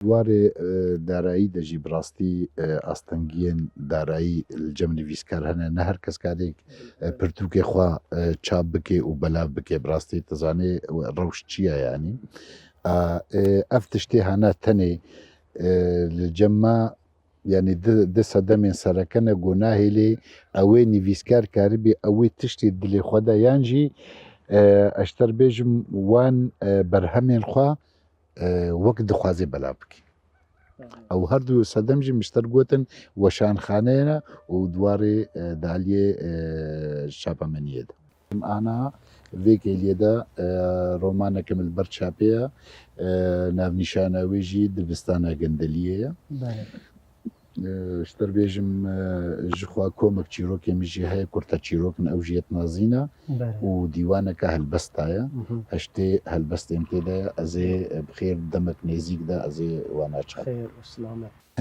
دوارێ دارایی دەژی بڕاستی ئاستەنگیان دارایی جەم نویسکار هەنە نە هەر کەس کارێک پرتوکێ خوا چاپ بکێ و بەلاو بکێ بڕاستی دەزانێ ڕەوش چییە ینی ئەف تشتێ هەنا تەنێ جەمما ینی دە سەدەمێن سەرەکەنە گۆناهێ لێ ئەوەی نویسکار کاربێ ئەوەی تشتی دلێ خۆدا یانجی ئەشتەر بێژم وان بەرهەمێن خوا وەک دخوازێ بەلا بکە ئەو هەردوو سەدەمژی مشتەر گوتن وەشانخانەیەە و دوارێ دالیێ شاپەمەنیەدا ئانا vêkê lê de romaneke min li ber çapêya navnîşana wê jî dibistana Gendeliyê ye ji ter bêjim ji xwe komek çîrokê min jî heye Kurta çîrokin ew jî yet nazîna û dîwaneke helbesta ye heştê helbestên tê de ye ez ê bixêr demek nêzik de ez ê wan açam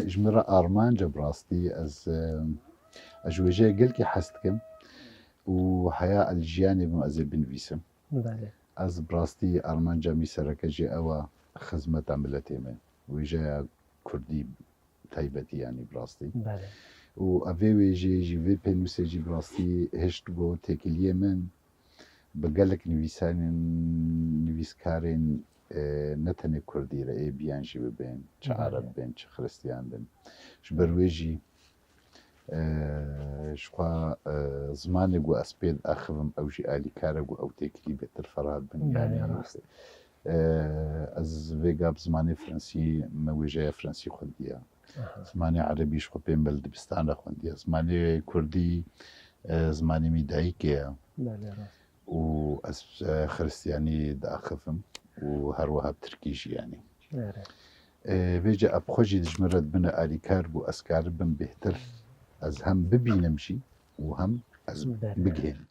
ji min re armanca bi rastî ez ji wêjeyê gelkî hes dikim û heya jiyanê bim ez ê binivîsim ez bi rastî armanca mîsereke jî ew e xizmeta miletê me wêjeya Kurdî taybetî yanî bi rastî û evê wêjeyê jî vê pênûsê jî bi rastî hişt got têkiliyê min bi gelek nivîskarên ne tenê Kurdî re ê biyan jî bibên çi Arab bên çi Xristiyan bin ji ber wê jî ji xwe zimanê got ez pê diaxivim ew jî alîkar e got ew têkilî bêhtir ferhat bin yanî ez vêga bi zimanê Frensî me wêjeya Frensî xwendiye zimanê Erebî ji xwe pêm li dibistana xwendiye zimanê Kurdî zimanê mî dayîkê ye û ez Xristiyanî diaxivim û her wiha Tirkî jî yanî vêce ev xwe jî ji min re dibine alîkar bû ez karibim bêhtir ez hem bibînim jî û hem ez bigihînim